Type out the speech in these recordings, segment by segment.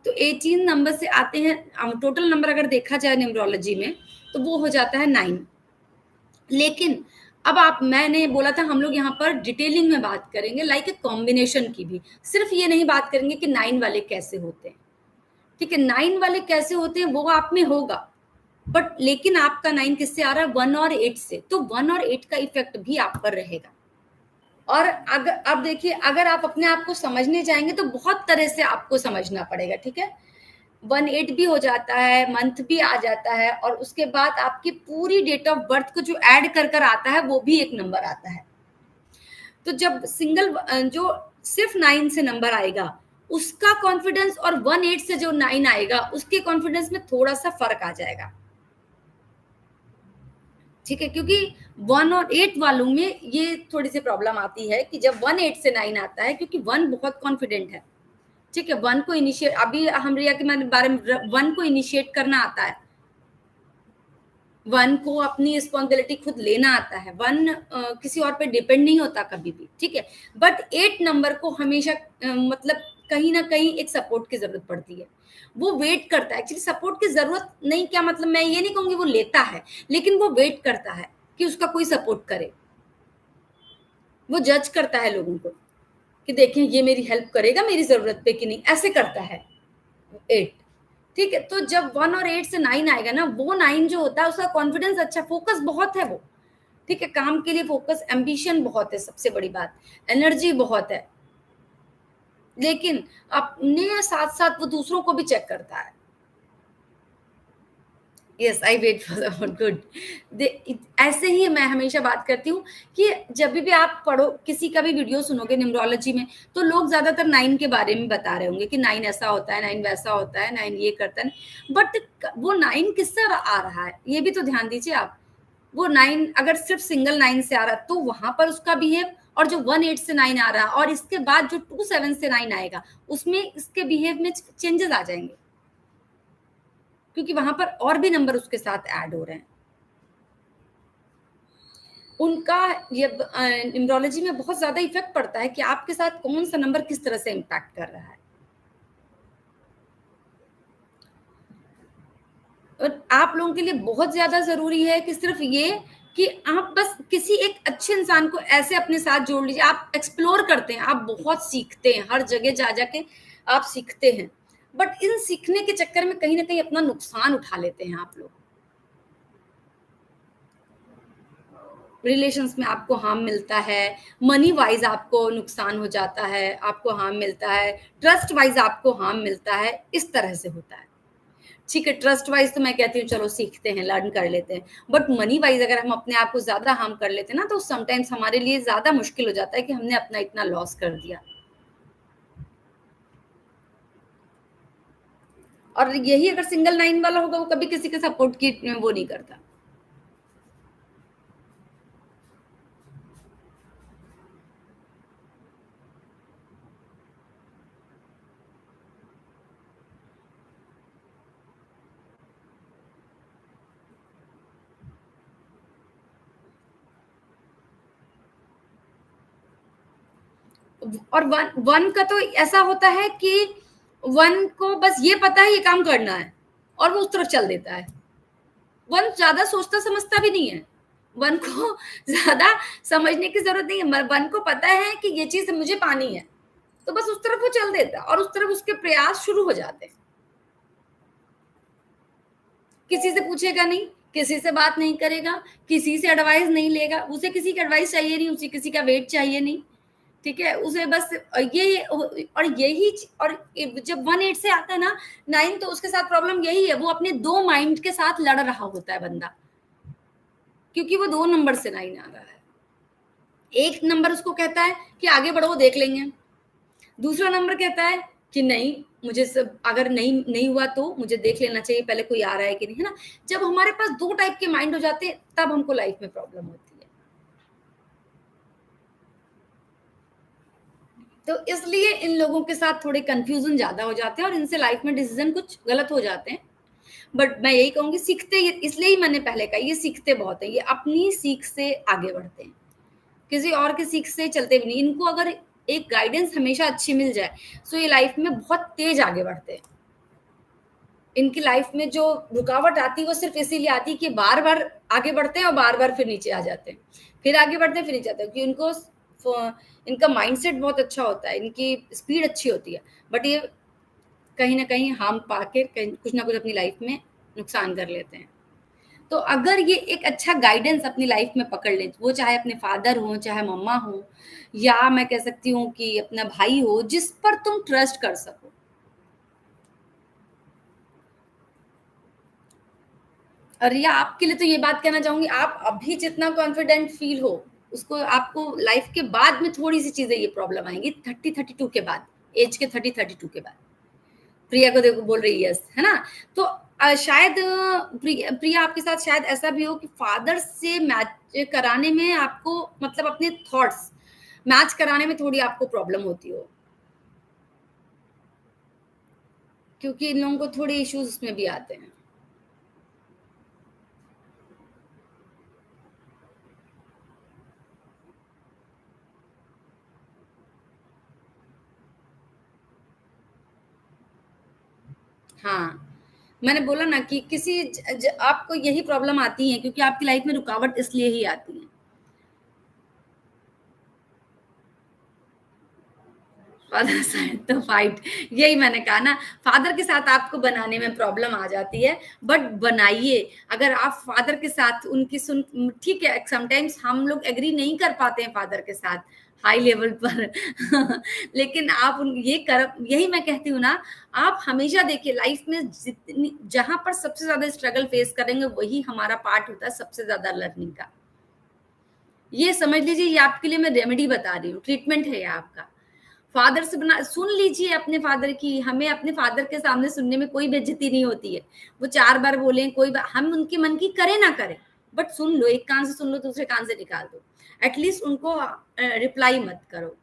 तो 18 नंबर से आते हैं, टोटल नंबर अगर देखा जाए न्यूमरोलॉजी में तो वो हो जाता है 9। लेकिन अब मैंने बोला था हम लोग यहाँ पर डिटेलिंग में बात करेंगे, लाइक ए कॉम्बिनेशन की भी, सिर्फ ये नहीं बात करेंगे कि 9 वाले कैसे होते हैं, ठीक है। 9 वाले कैसे होते हैं वो आप में होगा, बट लेकिन आपका 9 किससे आ रहा है? 1 और 8 से, तो 1 और 8 का इफेक्ट भी आप पर रहेगा। और अगर अब देखिए, अगर आप अपने आप को समझने जाएंगे तो बहुत तरह से आपको समझना पड़ेगा, ठीक है। 1/8 भी हो जाता है, मंथ भी आ जाता है, और उसके बाद आपकी पूरी डेट ऑफ बर्थ को जो ऐड कर कर आता है वो भी एक नंबर आता है। तो जब जो सिर्फ 9 से नंबर आएगा उसका कॉन्फिडेंस, और 1/8 से जो 9 आएगा उसके कॉन्फिडेंस में थोड़ा सा फर्क आ जाएगा, ठीक है। क्योंकि 1 और 8 वालों में ये थोड़ी सी प्रॉब्लम आती है कि जब 1/8 से 9 आता है, क्योंकि 1 बहुत कॉन्फिडेंट है, ठीक है। 1 को इनिशिएट, अभी हम रिया के बारे में 1 को इनिशिएट करना आता है, 1 को अपनी रिस्पॉन्सिबिलिटी खुद लेना आता है, 1 किसी और पे डिपेंड नहीं होता कभी भी, ठीक है। बट 8 नंबर को हमेशा मतलब कहीं ना कहीं एक सपोर्ट की जरूरत पड़ती है, वो वेट करता है। एक्चुअली सपोर्ट की जरूरत नहीं, क्या मतलब, मैं ये नहीं कहूंगी वो लेता है, लेकिन वो वेट करता है कि उसका कोई सपोर्ट करे। वो जज करता है लोगों को कि देखें ये मेरी हेल्प करेगा मेरी जरूरत पे कि नहीं, ऐसे करता है 8, ठीक है। तो जब 1 और 8 से 9 आएगा ना, वो 9 जो होता है उसका कॉन्फिडेंस अच्छा, फोकस बहुत है वो, ठीक है। काम के लिए फोकस, एम्बिशन बहुत है, सबसे बड़ी बात एनर्जी बहुत है, लेकिन अपने साथ साथ वो दूसरों को भी चेक करता है। Yes, I wait for good. ऐसे ही मैं हमेशा बात करती हूँ कि जब भी आप पढ़ो, किसी का भी वीडियो सुनोगे न्यूमरोलॉजी में, तो लोग ज्यादातर 9 के बारे में बता रहे होंगे कि 9 ऐसा होता है, 9 वैसा होता है, 9 ये करता है, बट वो 9 किससे आ रहा है ये भी तो ध्यान दीजिए आप। वो 9 अगर सिर्फ सिंगल 9 से आ रहा है तो वहां पर उसका बिहेव, और जो 1/8 से 9 आ रहा है और इसके बाद जो 2/7 से 9 आएगा उसमें इसके बिहेव में चेंजेस आ जाएंगे, क्योंकि वहां पर और भी नंबर उसके साथ ऐड हो रहे हैं। उनका ये न्यूमरोलॉजी में बहुत ज्यादा इफेक्ट पड़ता है कि आपके साथ कौन सा नंबर किस तरह से इम्पैक्ट कर रहा है। और आप लोगों के लिए बहुत ज्यादा जरूरी है कि सिर्फ ये कि आप बस किसी एक अच्छे इंसान को ऐसे अपने साथ जोड़ लीजिए। आप एक्सप्लोर करते हैं, आप बहुत सीखते हैं, हर जगह जा जाके आप सीखते हैं, बट इन सीखने के चक्कर में कहीं ना कहीं अपना नुकसान उठा लेते हैं आप लोग। रिलेशंस में आपको हार्म मिलता है, मनी वाइज आपको नुकसान हो जाता है, आपको हार्म मिलता है, ट्रस्ट वाइज आपको हार्म मिलता है, इस तरह से होता है, ठीक है। ट्रस्ट वाइज तो मैं कहती हूँ चलो सीखते हैं, लर्न कर लेते हैं, बट मनी वाइज अगर हम अपने आप को ज्यादा हार्म कर लेते हैं ना, तो समटाइम्स हमारे लिए ज्यादा मुश्किल हो जाता है कि हमने अपना इतना लॉस कर दिया। और यही अगर सिंगल 9 वाला होगा वो कभी किसी के सपोर्ट की वो नहीं करता। और 1 का तो ऐसा होता है कि 1 को बस ये पता है ये काम करना है और वो उस तरफ चल देता है। 1 ज्यादा सोचता समझता भी नहीं है, 1 को ज्यादा समझने की जरूरत नहीं है। 1 को पता है कि ये चीज मुझे पानी है, तो बस उस तरफ वो चल देता है और उस तरफ उसके प्रयास शुरू हो जाते हैं। किसी से पूछेगा नहीं, किसी से बात नहीं करेगा, किसी से एडवाइस नहीं लेगा, उसे किसी की एडवाइस चाहिए नहीं, उसे किसी का वेट चाहिए नहीं, ठीक है। उसे बस ये, और यही और जब 1/8 से आता है ना 9, तो उसके साथ प्रॉब्लम यही है, वो अपने 2 माइंड के साथ लड़ रहा होता है बंदा, क्योंकि वो 2 नंबर से 9 आ रहा है। एक नंबर उसको कहता है कि आगे बढ़ो देख लेंगे, दूसरा नंबर कहता है कि नहीं, मुझे सब अगर नहीं नहीं हुआ तो मुझे देख लेना चाहिए पहले कोई आ रहा है कि नहीं, है ना। जब हमारे पास 2 टाइप के माइंड हो जाते हैं तब हमको लाइफ में प्रॉब्लम होती है। तो इसलिए इन लोगों के साथ थोड़े कंफ्यूजन ज्यादा हो जाते हैं और इनसे लाइफ में डिसीजन कुछ गलत हो जाते हैं। बट मैं यही कहूंगी सीखते, इसलिए ही मैंने पहले कहा ये सीखते बहुत है, ये अपनी सीख से आगे बढ़ते हैं, किसी और की सीख से चलते भी नहीं। इनको अगर एक गाइडेंस हमेशा अच्छी मिल जाए तो ये लाइफ में बहुत तेज आगे बढ़ते हैं। इनकी लाइफ में जो रुकावट आती है वो सिर्फ़ इसीलिए आती है कि बार-बार आगे बढ़ते हैं और बार-बार फिर नीचे आ जाते हैं। फिर आगे बढ़ते हैं, फिर नीचे आते हैं, क्योंकि इनको इनका माइंडसेट बहुत अच्छा होता है, इनकी स्पीड अच्छी होती है। बट ये कहीं न कहीं हार्म पाके कहीं कुछ न कुछ अपनी लाइफ में नुकसान कर लेते हैं। तो अगर ये एक अच्छा गाइडेंस अपनी लाइफ में पकड़ लें, वो चाहे अपने फादर हों, चाहे मम्मा हों, या मैं कह सकती हूँ कि अपना भाई हो, जिस पर तुम ट्रस्ट कर सको। और या आपके लिए तो ये बात कहना चाहूँगी, आप अभी जितना कॉन्फिडेंट फ़ील हो, उसको आपको लाइफ़ के बाद में थोड़ी-सी चीज़ें ये प्रॉब्लम आएँगी 30-32 के बाद, ऐज के 30-32 के बाद। प्रिया को देखो बोल रही है यस, है ना? तो शायद प्रिया आपके साथ शायद ऐसा भी हो कि फादर से मैच कराने में आपको मतलब अपने थॉट्स मैच कराने में थोड़ी आपको प्रॉब्लम होती हो, क्योंकि इन लोगों को थोड़े इश्यूज़ उसमें भी आते हैं। हाँ, मैंने बोला ना कि किसी ज ज आपको यही प्रॉब्लम आती है क्योंकि आपकी लाइफ़ में रुकावट इसलिए ही आती है। फादर साइड तो फाइट, यही मैंने कहा ना, फादर के साथ आपको बनाने में प्रॉब्लम आ जाती है, बट बनाइए। अगर आप फादर के साथ उनकी ठीक है, समटाइम्स हम लोग एग्री नहीं कर पाते हैं फादर के साथ हाई लेवल पर लेकिन आप उन ये कर यही मैं कहती हूँ ना, आप हमेशा देखिए लाइफ में जितनी जहाँ पर सबसे ज़्यादा स्ट्रगल फेस करेंगे, वही हमारा पार्ट होता है सबसे ज़्यादा लर्निंग का। ये समझ लीजिए, ये आपके लिए मैं रेमेडी बता रही हूँ, ट्रीटमेंट है ये आपका। फादर से बना सुन लीजिए अपने फादर की, हमें अपने फादर के सामने सुनने में कोई बेइज्जती नहीं होती है। वो 4 बार बोलें, कोई बा हम उनके मन की करें ना करें, बट सुन लो, एक कान से सुन लो, दूसरे कान से निकाल दो। एट लीस्ट उनको रिप्लाई मत करो।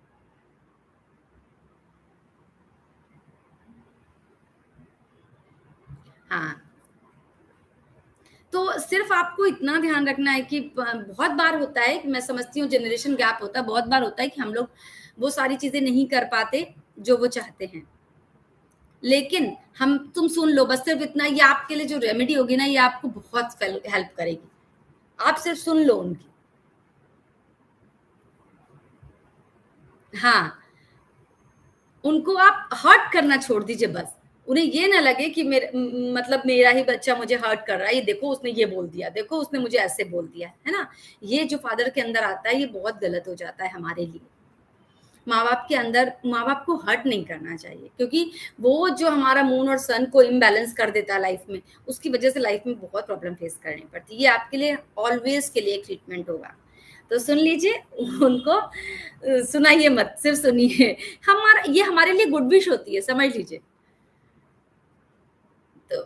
हाँ, तो सिर्फ़ आपको इतना ध्यान रखना है कि बहुत बार होता है कि मैं समझती हूँ जनरेशन गैप होता है, बहुत बार होता है कि हम लोग वो सारी चीज़ें नहीं कर पाते, जो वो चाहते हैं। लेकिन हम तुम सुन लो, बस सिर्फ़ इतना, ये आपके लिए जो रेमेडी होगी ना, ये आपको बहुत हेल्प करेगी। आप सिर्फ़ सुन लो उनकी। हाँ, उनको आप हर्ट करना छोड़ दीजिए बस। उन्हें ये ना लगे कि मतलब मेरा ही बच्चा मुझे हर्ट कर रहा है, ये देखो उसने ये बोल दिया, देखो उसने मुझे ऐसे बोल दिया, है ना? ये जो फादर के अंदर आता है, ये बहुत गलत हो जाता है हमारे लिए। माँ-बाप के अंदर माँ-बाप को हर्ट नहीं करना चाहिए, क्योंकि वो जो हमारा मून और सन को इम्बैलेंस कर देता है लाइफ में, उसकी वजह से लाइफ में बहुत प्रॉब्लम फेस करनी पड़ती है। ये आपके लिए ऑलवेज़ के लिए एक ट्रीटमेंट होगा। तो सुन लीजिए उनको, सुनाइए मत, सिर्फ़ सुनिए। हमारा ये हमारे लिए गुड विश होती है, समझ लीजिए। तो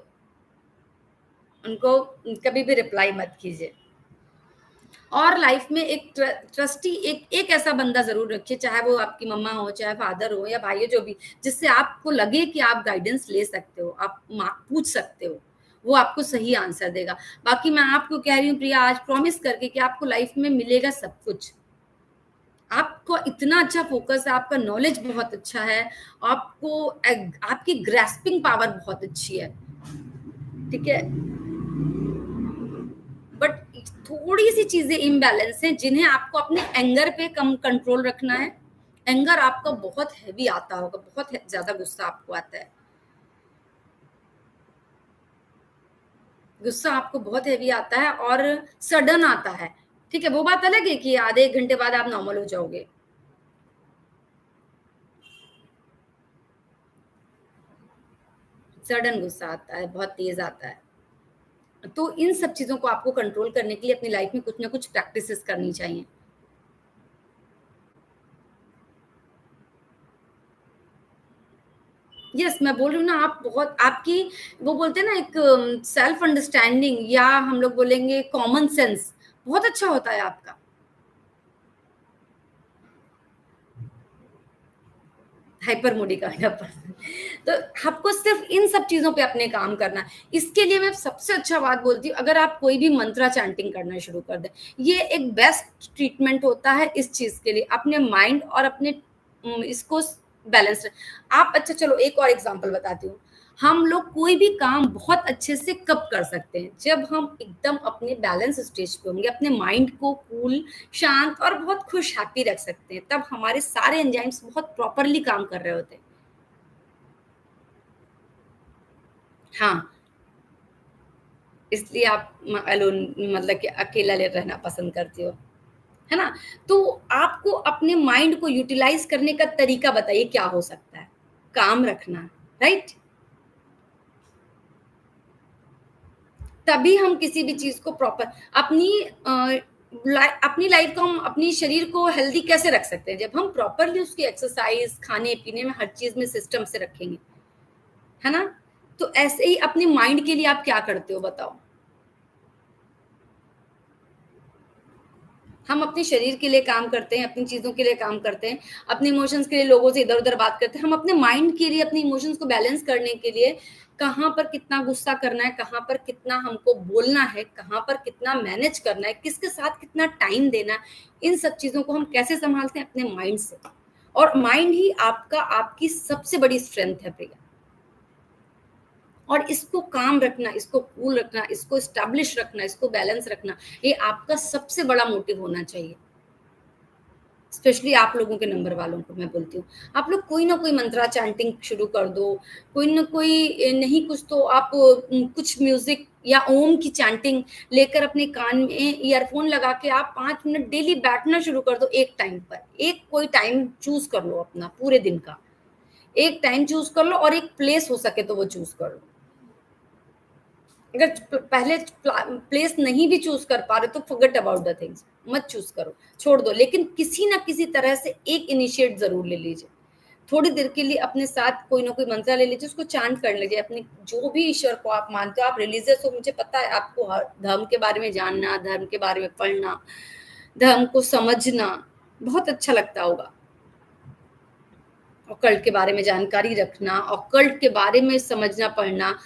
उनको कभी भी रिप्लाई मत कीजिए। और लाइफ में एक ट्रस्टी एक एक ऐसा बंदा ज़रूर रखिए, चाहे वो आपकी मम्मा हो, चाहे फादर हो या भाई हो, जो भी, जिससे आपको लगे कि आप गाइडेंस ले सकते हो, आप मा पूछ सकते हो, वो आपको सही आंसर देगा। बाकी मैं आपको कह रही हूँ प्रिया, आज प्रॉमिस करके, कि आपको लाइफ में मिलेगा सब कुछ। आपको इतना अच्छा फ़ोकस है, आपका नॉलेज बहुत अच्छा है, आपको आपकी ग्रास्पिंग पावर बहुत अच्छी है, ठीक है? बट थोड़ी-सी चीज़ें इम्बैलेंस हैं, जिन्हें आपको अपने एंगर पे कम कंट्रोल रखना है। एंगर आपका बहुत हेवी आता होगा, बहुत ज़्यादा गुस्सा आपको आता है। गुस्सा आपको बहुत हेवी आता है और सडन आता है, ठीक है? वो बात अलग है कि आधे 1 घंटे बाद आप नॉर्मल हो जाओगे। सडन गुस्सा आता है, बहुत तेज़ आता है। तो इन सब चीज़ों को आपको कंट्रोल करने के लिए अपनी लाइफ़ में कुछ ना कुछ प्रैक्टिसेस करनी चाहिए। यस, मैं बोल रही हूँ ना, आप बहुत आपकी, वो बोलते हैं ना, एक सेल्फ अंडरस्टैंडिंग, या हम लोग बोलेंगे कॉमन सेंस, बहुत अच्छा होता है आपका। Hyper Moody kind of person. तो आपको सिर्फ़ इन सब चीज़ों पे अपने काम करना है। इसके लिए मैं सबसे अच्छा बात बोलती हूँ, अगर आप कोई भी मंत्रा चैंटिंग करना शुरू कर दें, ये एक बेस्ट ट्रीटमेंट होता है इस चीज़ के लिए, अपने माइंड और अपने इसको स बैलेंस। आप अच्छा, चलो एक और एग्ज़ाम्पल बताती हूँ। हम लोग कोई भी काम बहुत अच्छे से कब कर सकते हैं? जब हम एकदम अपने बैलेंस स्टेज पे होंगे, अपने माइंड को कूल, शांत और बहुत खुश हैप्पी रख सकते हैं। तब हमारे सारे एंजाइम्स बहुत प्रॉपरली काम कर रहे होते हैं। हाँ, इसलिए आप अलोन मतलब कि अकेला रहना पसंद करती हो, है ना? तो आपको अपने माइंड को यूटिलाइज़ करने का तरीका बताइए क्या हो सकता है? काम रखना, राइट? तभी हम किसी भी चीज़ को प्रॉपर अपनी लाइफ को हम अपनी शरीर को हेल्दी कैसे रख सकते हैं? जब हम प्रॉपरली उसकी एक्सरसाइज़, खाने-पीने में हर चीज़ में सिस्टम से रखेंगे, है ना? तो ऐसे ही अपने माइंड के लिए आप क्या करते हो बताओ? हम अपने शरीर के लिए काम करते हैं, अपनी चीज़ों के लिए काम करते हैं, अपने इमोशंस के लिए लोगों से इधर-उधर बात करते हैं। हम अपने माइंड के लिए, अपने इमोशंस को बैलेंस करने के लिए कहाँ पर कितना गुस्सा करना है, कहाँ पर कितना हमको बोलना है, कहाँ पर कितना मैनेज करना है, किसके साथ कितना टाइम देना है, इन सब चीज़ों को हम कैसे सँभालते हैं? अपने माइंड से। और माइंड ही आपका आपकी सबसे बड़ी स्ट्रेंथ है भैया। और इसको काम रखना, इसको कूल रखना, इसको एस्टेब्लिश रखना, इसको बैलेंस रखना, ये आपका सबसे बड़ा मोटिव होना चाहिए। स्पेशली आप लोगों के नंबर वालों को मैं बोलती हूँ। आप लोग कोई ना कोई मंत्रा चैंटिंग शुरू कर दो, कोई ना कोई नहीं कुछ तो आप कुछ म्यूज़िक या ओम की चैंटिंग लेकर अपने कान में ईयरफ़ोन लगा के आप 5 मिनट डेली बैठना शुरू कर दो एक टाइम पर। एक कोई टाइम चूज़ कर लो अपना पूरे दिन का। एक टाइम चूज़ कर लो और एक प्लेस हो सके तो वो चूज़ कर लो। अगर पहले प्लेस नहीं भी चूज़ कर पा रहे तो फॉरगेट अबाउट द थिंग्स, मत चूज़ करो, छोड़ दो। लेकिन किसी ना किसी तरह से एक इनिशिएट ज़रूर ले लीजिए। थोड़ी देर के लिए अपने साथ कोई ना कोई मंत्र ले लीजिए, उसको चांट कर लीजिए। अपने जो भी ईश्वर को आप मानते हो, आप रिलीजियस हो, मुझे पता है आपको हर धर्म के बारे में जानना, धर्म के बारे में पढ़ना, धर्म को समझना बहुत अच्छा लगता होगा। ऑकल्ट के बारे में जानकारी रखना, ऑकल्ट के बारे में समझना, पढ़ना